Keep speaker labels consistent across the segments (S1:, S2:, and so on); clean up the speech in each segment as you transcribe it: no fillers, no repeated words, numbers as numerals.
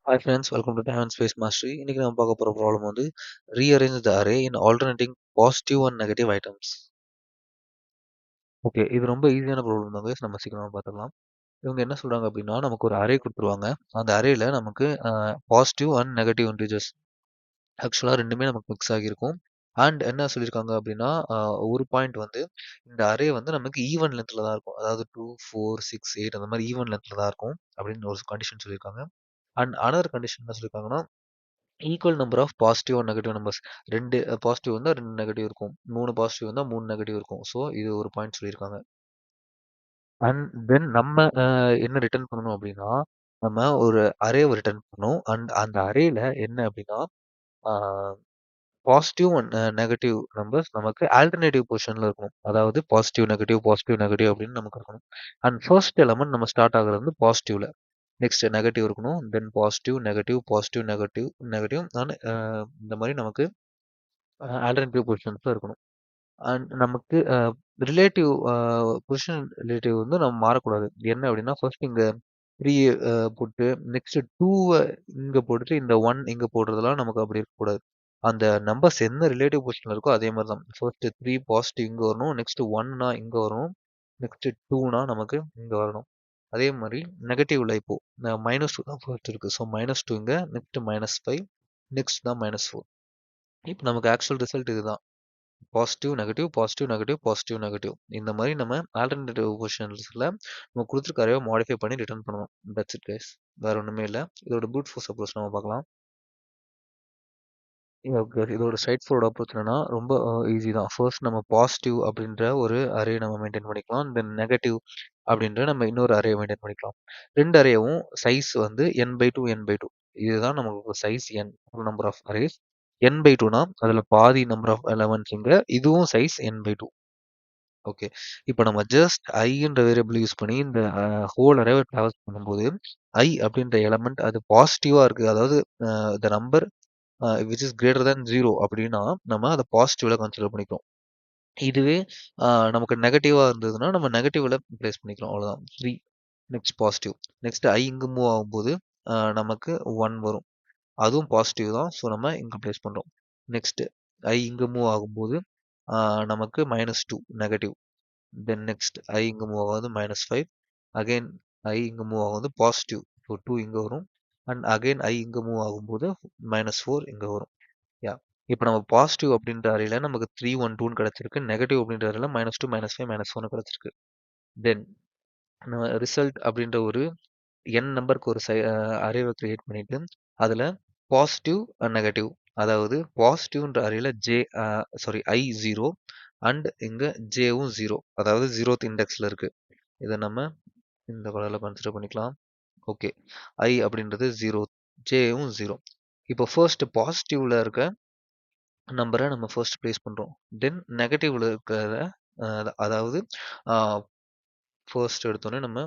S1: Hi friends, welcome to Time and Space Mastery. இன்னைக்கு நம்ம பார்க்க போற ப்ராப்ளம் வந்து rearrange the array in alternating positive and negative items. Okay, இது ரொம்ப ஈஸியான ப்ராப்ளம் தாங்க. நம்ம சீக்கிரமா பார்த்துடலாம். இவங்க என்ன சொல்றாங்க அப்படின்னா, நமக்கு ஒரு அரே கொடுத்துருவாங்க. அந்த அரேல நமக்கு பாசிட்டிவ் அண்ட் நெகட்டிவ் இன்டிஜர்ஸ் ஆக்சுவலா ரெண்டுமே நமக்கு மிக்ஸ் ஆகியிருக்கும். அண்ட் என்ன சொல்லியிருக்காங்க அப்படின்னா, ஒரு பாயிண்ட் வந்து இந்த அரே வந்து நமக்கு ஈவன் லென்த்ல தான் இருக்கும். அதாவது 2, 4, 6, 8 அந்த மாதிரி ஈவன் லென்த்ல தான் இருக்கும் அப்படின்னு ஒரு கண்டிஷன் சொல்லியிருக்காங்க. அண்ட் அனதர் கண்டிஷன் என்ன சொல்லியிருக்காங்கன்னா, equal number of positive and negative numbers. 2 positive வந்தா 2 நெகட்டிவ் இருக்கும். 3 பாசிட்டிவ் வந்தா 3 நெகட்டிவ் இருக்கும். ஸோ இது ஒரு பாயிண்ட் சொல்லியிருக்காங்க. அண்ட் தென் நம்ம என்ன ரிட்டர்ன் பண்ணணும் அப்படின்னா, நம்ம ஒரு அரேவ ரிட்டர்ன் பண்ணணும். அண்ட் அந்த அரேல என்ன அப்படின்னா, ஆ பாசிட்டிவ் அண்ட் நெகட்டிவ் நம்பர்ஸ் நமக்கு ஆல்டர்னேட்டிவ் பொசிஷன்ல இருக்கணும். அதாவது பாசிட்டிவ், நெகட்டிவ் அப்படின்னு நமக்கு இருக்கணும். அண்ட் ஃபர்ஸ்ட் எலமெண்ட் நம்ம ஸ்டார்ட் ஆகுறது வந்து பாசிட்டிவ்ல. நெக்ஸ்ட் நெகட்டிவ் இருக்கணும். தென் நெகட்டிவ் அண்ட் இந்த மாதிரி நமக்கு ஆல்டர்னேட்டிவ் பொசிஷன்ஸ்ல இருக்கணும். அண்ட் நமக்கு ரிலேட்டிவ் பொசிஷன் ரிலேட்டிவ் வந்து நம்ம மாறக்கூடாது. என்ன அப்படின்னா ஃபர்ஸ்ட் இங்க 3 போட்டு நெக்ஸ்ட் 2 இங்க போட்டுட்டு இந்த 1 இங்க போடுறதெல்லாம் நமக்கு அப்படி இருக்கக்கூடாது. அந்த நம்பர்ஸ் என்ன ரிலேட்டிவ் பொசிஷன்ல இருக்கோ அதே மாதிரி தான். ஃபர்ஸ்ட் 3 பாசிட்டிவ் இங்க வரணும். நெக்ஸ்ட் 1னா இங்க வரணும். நெக்ஸ்ட் 2னா நமக்கு இங்க வரணும். அதே மாதிரி நெகட்டிவ்ல இப்போ -2 தான் ஃபர்ஸ்ட் இருக்கு. ஸோ -2 இங்க, நெக்ஸ்ட் -5, நெக்ஸ்ட் தான் -4. இப்போ நமக்கு ஆக்சுவல் ரிசல்ட் இதுதான். Positive, negative, positive, negative, positive, negative. இந்த மாதிரி நம்ம ஆல்டர்னேட்டிவ் பொசிஷன்ஸ்ல நம்ம கொடுத்துருக்க அரேவை மாடிஃபை பண்ணி ரிட்டர்ன் பண்ணணும். That's it guys. வேற ஒண்ணுமே இல்ல. இதோட ப்ரூட் ஃபோர்ஸ் அப்ரோச் நம்ம பார்க்கலாம். ஓகே. இதோட ஸ்ட்ரைட் ஃபார்வர்ட் அப்ரோச் என்னன்னா ரொம்ப ஈஸி தான். ஃபர்ஸ்ட் நம்ம பாசிட்டிவ் அப்படின்ற ஒரு அரே நம்ம மெயின்டைன் பண்ணிக்கலாம். தென் நெகட்டிவ் அப்படின்ற நம்ம இன்னொரு அரே மெயின்டைன் பண்ணிக்கலாம். 2 அரேவும் சைஸ் வந்து n/2 இதுதான் நமக்கு size n number of arrays. n/2னா அதுல பாதி நம்பர் ஆஃப் எலமெண்ட்ஸ் இங்க. இதுவும் சைஸ் n/2. ஓகே. இப்போ நம்ம ஜஸ்ட் ஐன்ற வேரியபிள் யூஸ் பண்ணி இந்த ஹோல் அரேவை ட்ராவர்ஸ் பண்ணும்போது ஐ அப்படின்ற எலமெண்ட் அது பாசிட்டிவா இருக்கு. அதாவது the number which is greater than 0 அப்படின்னா நம்ம அதை பாசிட்டிவ்ல கன்சிடர் பண்ணிக்கிறோம். இதுவே நமக்கு நெகட்டிவா இருந்ததுன்னா நம்ம நெகட்டிவ்ல பிளேஸ் பண்ணிக்கிறோம். அவ்வளவுதான். 3 நெக்ஸ்ட் பாசிட்டிவ். நெக்ஸ்ட் ஐ இங்க மூவ் ஆகும்போது நமக்கு 1 வரும். அதுவும் பாசிட்டிவ் தான். ஸோ நம்ம இங்க பிளேஸ் பண்றோம். நெக்ஸ்ட் ஐ இங்க மூவ் ஆகும்போது நமக்கு -2 நெகட்டிவ். தென் நெக்ஸ்ட் ஐ இங்க மூவ் ஆகுது -5. அகைன் ஐ இங்க மூவ் ஆகுது பாசிட்டிவ். ஸோ 2 இங்க வரும். அண்ட் அகைன் ஐ இங்க மூவ் ஆகும்போது -4 இங்க வரும். யா. இப்போ நம்ம பாசிட்டிவ் அப்படின்ற அரேல நமக்கு 3, 1, 2ன்னு கிடைச்சிருக்கு. நெகட்டிவ் அப்படின்ற அரேல -2, -5, -1 கிடைச்சிருக்கு. தென் நம்ம ரிசல்ட் அப்படின்ற ஒரு n நம்பருக்கு ஒரு அரேவை கிரியேட் பண்ணிட்டு அதுல பாசிட்டிவ் அண்ட் நெகட்டிவ், அதாவது பாசிட்டிவ்ன்ற அரேல ஐ 0 அண்ட் இங்க ஜேவும் 0, அதாவது 0th இண்டெக்ஸ்ல இருக்கு. இதை நம்ம இந்த கலர்ல கன்சிடர் பண்ணிக்கலாம். ஓகே. ஐ அப்படின்றது 0, ஜேவும் 0. இப்போ ஃபர்ஸ்ட் பாசிட்டிவ்ல இருக்க நம்பரை நம்ம ஃபர்ஸ்ட் பிளேஸ் பண்றோம். தென் நெகட்டிவ்ல இருக்கிறத அதாவது ஃபர்ஸ்ட் எடுத்தோன்னே நம்ம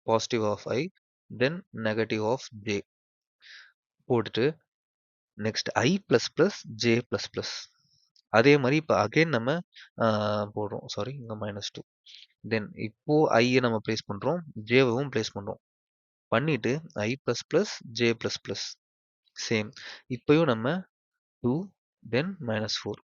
S1: positive of I then negative of J போட்டுட்டு next I plus plus J plus plus. அதே மாதிரி இப்போ அகைன் நம்ம போடுறோம். சாரி, இங்கே -2. தென் இப்போ ஐயை நம்ம பிளேஸ் பண்றோம், ஜேவும் பிளேஸ் பண்றோம். பண்ணிட்டு I plus plus J plus plus same. இப்பயும் நம்ம 2 தென் -4.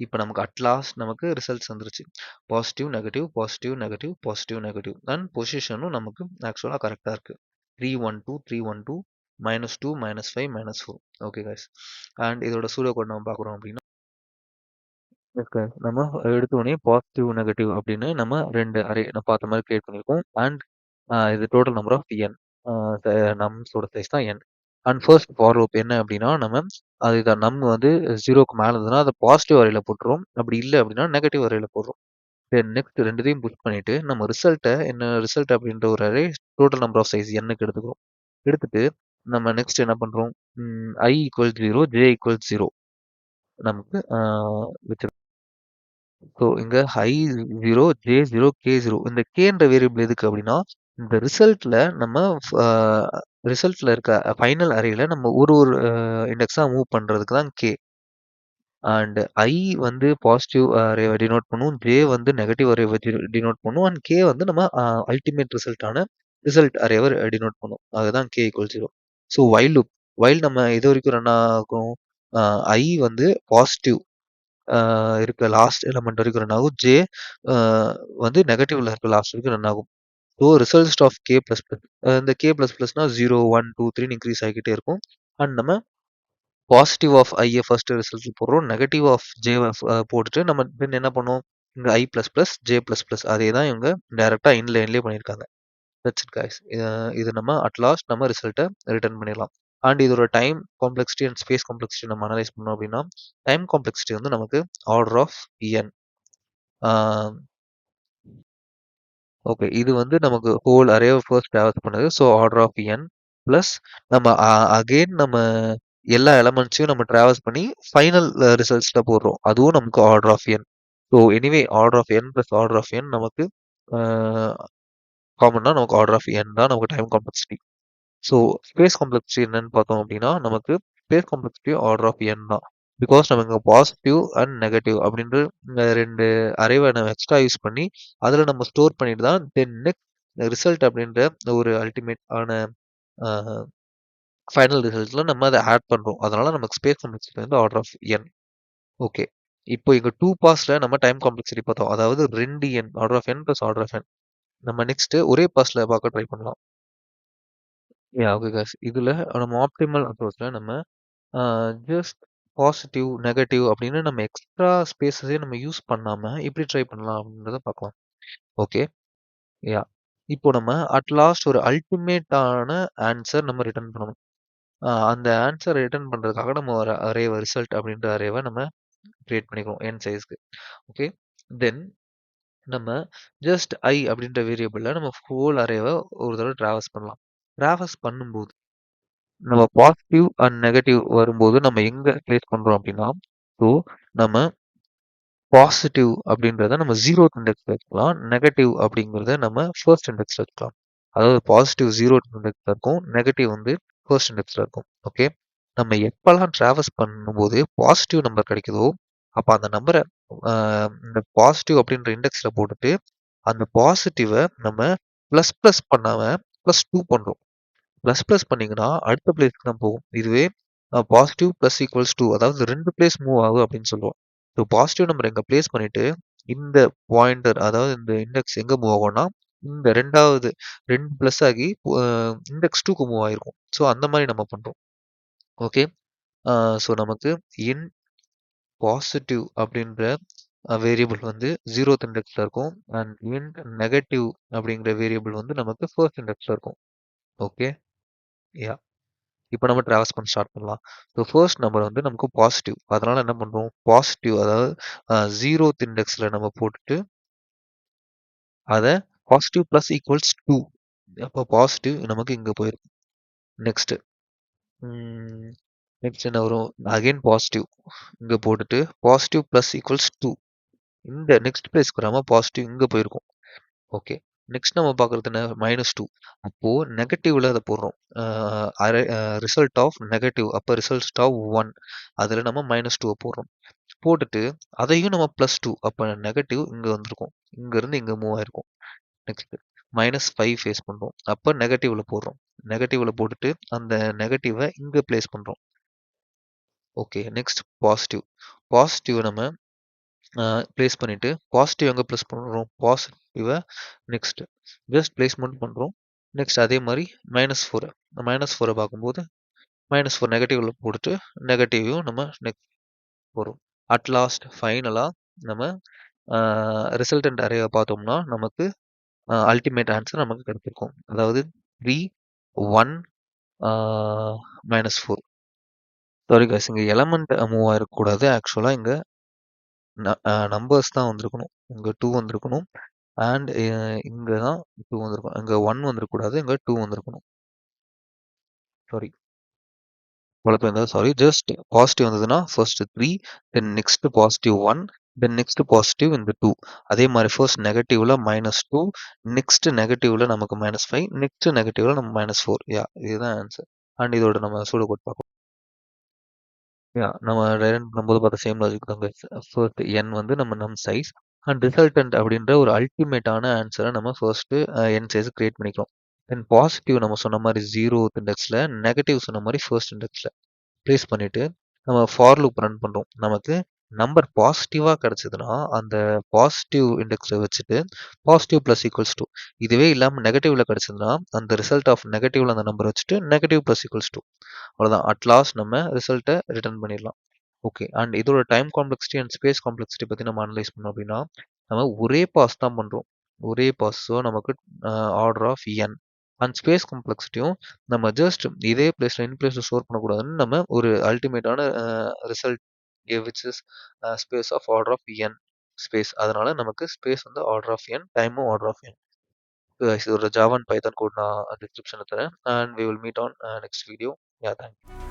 S1: இப்போ நமக்கு அட் லாஸ்ட் நமக்கு ரிசல்ட்ஸ் வந்துருச்சு. Positive negative, positive negative, positive negative. And பொசிஷனும் நமக்கு ஆக்சுவலாக கரெக்டாக இருக்கு. 312, 312, -2, -5, -4. Okay guys. அண்ட் இதோட சூடோ கோட் நம்ம பார்க்குறோம் அப்படின்னா நம்ம எடுத்தோடனே பாசிட்டிவ் நெகட்டிவ் அப்படின்னு நம்ம 2 அரே நான் பார்த்த மாதிரி கிரியேட் பண்ணியிருக்கோம். அண்ட் இது டோட்டல் நம்பர் ஆஃப் n, நம்ஸோட சைஸ் தான் n. And first for loop என்ன அப்படின்னா நம்ம அதுதான் நம் வந்து 0க்கு மேலே இருந்ததுன்னா அதை பாசிட்டிவ் அரேல போட்டுரும். அப்படி இல்லை அப்படின்னா நெகட்டிவ் அரேல போடுறோம். தென் நெக்ஸ்ட் ரெண்டுத்தையும் புஷ் பண்ணிட்டு நம்ம ரிசல்ட் அப்படின்ற ஒரு array total number of size n-க்கு எடுத்துக்கிறோம். எடுத்துட்டு நம்ம நெக்ஸ்ட் என்ன பண்றோம், i = 0, j = 0 நமக்கு வச்சிருக்கோம். ஸோ இங்க i 0, j 0, k 0. இந்த கேன்ற வேரியபிள் எதுக்கு அப்படின்னா இந்த ரிசல்ட்ல இருக்க ஃபைனல் அரேல நம்ம ஒரு இண்டெக்ஸா மூவ் பண்றதுக்கு தான் k. அண்ட் ஐ வந்து பாசிட்டிவ் அரேவை டினோட் பண்ணும், ஜே வந்து நெகட்டிவ் அரேவை டினோட் பண்ணும், அண்ட் கே வந்து நம்ம அல்டிமேட் ரிசல்ட் அரேவை டினோட் பண்ணும். அதுதான் k = 0. So while loop. While நம்ம எது வரைக்கும் ரன் ஆகும்? I வந்து பாசிட்டிவ் இருக்க லாஸ்ட் எலிமெண்ட் வரைக்கும் ரன் ஆகும். J அ வந்து நெகட்டிவ்ல இருக்க லாஸ்ட் வரைக்கும் ரன் ஆகும். So results of K plus plus இந்த K பிளஸ் பிளஸ்னா 0, 1, 2, 3 இன்க்ரீஸ் ஆகிக்கிட்டே இருக்கும். அண்ட் நம்ம positive of I first result போடுறோம். நெகட்டிவ் ஆஃப் ஜே போட்டுட்டு நம்ம தென் என்ன பண்ணுவோம்? இங்க I plus plus J plus plus அதே தான் இவங்க டைரக்டா இன்லைன்லேயே பண்ணியிருக்காங்க. That's it guys. இது நம்ம அட் லாஸ்ட் நம்ம ரிசல்ட்டை ரிட்டர்ன் பண்ணிடலாம். அண்ட் இதோட time complexity and space complexity நம்ம அனலைஸ் பண்ணோம் அப்படின்னா டைம் காம்ப்ளெக்சிட்டி வந்து நமக்கு ஆர்டர் ஆஃப் n. ஓகே. இது வந்து நமக்கு ஹோல் அரேவ ஃபர்ஸ்ட் ட்ராவர்ஸ் பண்ணுது. So order of n plus நம்ம அகைன் நம்ம எல்லா எலமெண்ட்ஸையும் நம்ம ட்ராவர்ஸ் பண்ணி ஃபைனல் ரிசல்ட்ஸ்ல போடுறோம். அதுவும் நமக்கு order of n. So anyway order of n plus order of n நமக்கு காமன்னா நமக்கு ஆர்டர் ஆஃப் n தான் நமக்கு time complexity. So space complexity என்னன்னு பார்த்தோம் அப்படின்னா நமக்கு space complexity order of n தான். பிகாஸ் நம்ம இங்க பாசிட்டிவ் அண்ட் நெகட்டிவ் அப்படின்ற இந்த 2 அரேவை நம்ம எக்ஸ்ட்ரா யூஸ் பண்ணி அதில் நம்ம ஸ்டோர் பண்ணிட்டு தான் தென் நெக்ஸ்ட் ரிசல்ட் அப்படின்ற ஒரு அல்டிமேட் ஆன ஃபைனல் ரிசல்ட்ல நம்ம அதை ஆட் பண்றோம். அதனால நமக்கு ஸ்பேஸ் காம்ப்ளெக்சிட்டி வந்து ஆர்டர் ஆஃப் n. ஓகே. இப்போ இங்க 2 பாஸ்ல நம்ம டைம் காம்ப்ளெக்சிட்டி பார்த்தோம். அதாவது 2n order of n plus order of n. நம்ம நெக்ஸ்ட் ஒரே பாஸ்ல பார்க்க ட்ரை பண்ணலாம். Okay guys. இதுல நம்ம ஆப்டிமல் அப்ரோச்ல நம்ம ஜஸ்ட் பாசிட்டிவ், நெகட்டிவ் அப்படின்னு நம்ம எக்ஸ்ட்ரா ஸ்பேஸஸே நம்ம யூஸ் பண்ணாம எப்படி ட்ரை பண்ணலாம் அப்படின்றத பார்க்கலாம். ஓகே. யா. இப்போ நம்ம அட் லாஸ்ட் ஒரு அல்டிமேட்டான ஆன்சர் நம்ம ரிட்டர்ன் பண்ணணும். அந்த ஆன்சர் ரிட்டர்ன் பண்றதுக்காக நம்ம ஒரு அரேவ ரிசல்ட் அப்படின்ற அரேவ நம்ம கிரியேட் பண்ணிக்கிறோம் n சைஸ்க்கு. ஓகே. தென் நம்ம ஜஸ்ட் I அப்படின்ற வேரியபிள்ல நம்ம ஹோல் அரேவ ஒரு தடவை ட்ராவர்ஸ் பண்ணலாம். ட்ராவர்ஸ் பண்ணும்போது நம்ம பாசிட்டிவ் அண்ட் நெகட்டிவ் வரும்போது நம்ம எங்க பிளேஸ் பண்றோம் அப்படின்னா ஸோ நம்ம பாசிட்டிவ் அப்படின்றத நம்ம 0th இண்டெக்ஸ்ல வச்சுக்கலாம். நெகட்டிவ் அப்படிங்கிறத நம்ம ஃபர்ஸ்ட் இண்டெக்ஸ்ல வச்சுக்கலாம். அதாவது பாசிட்டிவ் 0th இண்டெக்ஸ்ல இருக்கும். நெகட்டிவ் வந்து ஃபர்ஸ்ட் இண்டெக்ஸ்ல இருக்கும். ஓகே. நம்ம எப்பெல்லாம் டிராவர்ஸ் பண்ணும்போது பாசிட்டிவ் நம்பர் கிடைக்குதோ அப்ப அந்த நம்பரை இந்த பாசிட்டிவ் அப்படின்ற இண்டெக்ஸ்ல போட்டுட்டு அந்த பாசிட்டிவை நம்ம பிளஸ் பிளஸ் பண்ணாம +2 பண்றோம். பிளஸ் பண்ணீங்கன்னா அடுத்த பிளேஸ்க்கு தான் போகும். இதுவே பாசிட்டிவ் பிளஸ் ஈக்குவல்ஸ் 2 அதாவது 2 பிளேஸ் மூவ் ஆகும் அப்படின்னு சொல்லுவோம். ஸோ பாசிட்டிவ் நம்பர் எங்க பிளேஸ் பண்ணிட்டு இந்த பாயிண்டர் அதாவது இந்த இண்டெக்ஸ் எங்க மூவ் ஆகும்னா இந்த 2வது 2 பிளஸ் ஆகி இண்டெக்ஸ் 2க்கு மூவ் ஆயிருக்கும். ஸோ அந்த மாதிரி நம்ம பண்றோம். ஓகே. ஸோ நமக்கு இன் பாசிட்டிவ் அப்படின்ற வேரியபிள் வந்து 0th இண்டெக்ஸ்ல இருக்கும். அண்ட் இன்ட் நெகட்டிவ் அப்படிங்கிற வேரியபிள் வந்து நமக்கு ஃபர்ஸ்ட் இண்டெக்ஸ்ல இருக்கும். ஓகே. யா. இப்போ நம்ம ட்ராவர்ஸ் பண்ண ஸ்டார்ட் பண்ணலாம். ஸோ ஃபர்ஸ்ட் நம்பர் வந்து நமக்கு பாசிட்டிவ். அதனால என்ன பண்றோம்? பாசிட்டிவ் அதாவது 0th இண்டெக்ஸ்ல நம்ம போட்டுட்டு அதை பாசிட்டிவ் பிளஸ் ஈக்குவல்ஸ் 2 அப்போ பாசிட்டிவ் நமக்கு இங்க போயிருக்கும். நெக்ஸ்ட் நெக்ஸ்ட் என்ன வரும்? அகைன் பாசிட்டிவ் இங்க போட்டுட்டு பாசிட்டிவ் பிளஸ் ஈக்குவல்ஸ் 2 இந்த நெக்ஸ்ட் பிளேஸ்க்கு வராம பாசிட்டிவ் இங்க போயிருக்கும். ஓகே. நெக்ஸ்ட் நம்ம பார்க்குறது என்ன? -2 அப்போ நெகட்டிவ்ல அதை போடுறோம். ரிசல்ட் ஆஃப் நெகட்டிவ் அப்போ ரிசல்ட் ஆஃப் 1 அதில் நம்ம -2 போடுறோம். போட்டுட்டு அதையும் நம்ம +2 அப்போ நெகட்டிவ் இங்கே வந்திருக்கும். இங்கேருந்து இங்கே மூவ் ஆயிருக்கும். நெக்ஸ்ட் -5 ஃபேஸ் பண்ணுறோம். அப்போ நெகட்டிவ்ல போடுறோம். நெகட்டிவ்ல போட்டுட்டு அந்த நெகட்டிவை இங்கே பிளேஸ் பண்ணுறோம். ஓகே. Next positive. பாசிட்டிவ் நம்ம பிளேஸ் பண்ணிட்டு பாசிட்டிவ் எங்கே ப்ளஸ் பண்ணுறோம்? பாசிட்டிவை நெக்ஸ்ட் ஜஸ்ட் பிளேஸ்மெண்ட் பண்ணுறோம். நெக்ஸ்ட் அதே மாதிரி -4 -4 பார்க்கும்போது -4 நெகட்டிவ்ல போட்டுட்டு நெகட்டிவையும் நம்ம நெக்ஸ்ட் போகிறோம். அட் லாஸ்ட் ஃபைனலாக நம்ம ரிசல்டன்ட் அரேவை பார்த்தோம்னா நமக்கு அல்டிமேட் ஆன்சர் நமக்கு கிடைச்சிருக்கும். அதாவது 3 1 -4. சாரி காய்ஸ், இங்கே எலமெண்ட் மூவ் ஆகிருக்கக்கூடாது. ஆக்சுவலாக இங்கே நம்பர்ஸ் தான் வந்திருக்கணும். இங்கே 2 வந்திருக்கணும். அண்ட் இங்கே தான் 2 வந்திருக்கும். இங்கே 1 வந்துருக்கக்கூடாது. இங்கே 2 வந்திருக்கணும். சாரி, குழப்பம் இருந்தால் சாரி. ஜஸ்ட் பாசிட்டிவ் வந்ததுன்னா first 3 then next positive 1 then next positive இந்த 2. அதே மாதிரி ஃபர்ஸ்ட் நெகட்டிவ்ல -2 நெக்ஸ்ட் நெகட்டிவ்ல நமக்கு -5 நெக்ஸ்ட் நெகட்டிவ்ல நம்ம -4. இதுதான் ஆன்சர். அண்ட் இதோட நம்ம சூடு கோட் பார்க்கலாம். நம்ம ரைரன் பண்ணும்போது பார்த்த சேம் லாஜிக் தாங்க. ஃபர்ஸ்ட் n வந்து நம்ம நம் சைஸ் அண்ட் ரிசல்டன்ட் அப்படின்ற ஒரு அல்டிமேட்டான ஆன்சரை நம்ம ஃபர்ஸ்ட் n சைஸ் கிரியேட் பண்ணிக்கிறோம். தென் பாசிட்டிவ் நம்ம சொன்ன மாரி 0த் இண்டெக்ஸ்ல, நெகட்டிவ் சொன்ன மாரி 1st இண்டெக்ஸ்ல ப்ளேஸ் பண்ணிட்டு, நம்ம ஃபார் லூப் ரன் பண்றோம். நமக்கு நம்பர் பாசிட்டிவா கிடைச்சதுன்னா, அந்த பாசிட்டிவ் இண்டெக்ஸ வச்சுட்டு, பாசிட்டிவ் பிளஸ் ஈக்குவல்ஸ் டூ. இதுவே இல்லாம நெகட்டிவ்ல கிடைச்சதுன்னா, அந்த ரிசல்ட் ஆஃப் நெகட்டிவ்ல அந்த நம்பர் வச்சுட்டு, நெகட்டிவ் பிளஸ் ஈக்குவல்ஸ் டூ. அவ்வளோதான். அட் லாஸ்ட் நம்ம ரிசல்ட்ட ரிட்டர்ன் பண்ணிடலாம். ஓகே. அண்ட் இதோட time complexity and space complexity பத்தி நம்ம அனலைஸ் பண்ணோம் அப்படின்னா, நம்ம ஒரே பாஸ் தான் பண்றோம். ஒரே பாஸ். ஸோ நமக்கு order of n. And space காம்ப்ளெக்சிட்டியும் நம்ம ஜஸ்ட் இதே பிளேஸ்ல இன் பிளேஸ்ல ஸ்டோர் பண்ணக்கூடாதுன்னு நம்ம ஒரு அல்டிமேட்டான result which is space of order of n space. அதனால நமக்கு ஸ்பேஸ் வந்து ஆர்டர் ஆஃப் n, டைமும் ஆர்டர் ஆஃப் n. இது ஒரு ஜாவா அண்ட் பைத்தான் கோட் நான் டிஸ்கிரிப்ஷன்ல தரேன். And we will meet on next video. Yeah thank you.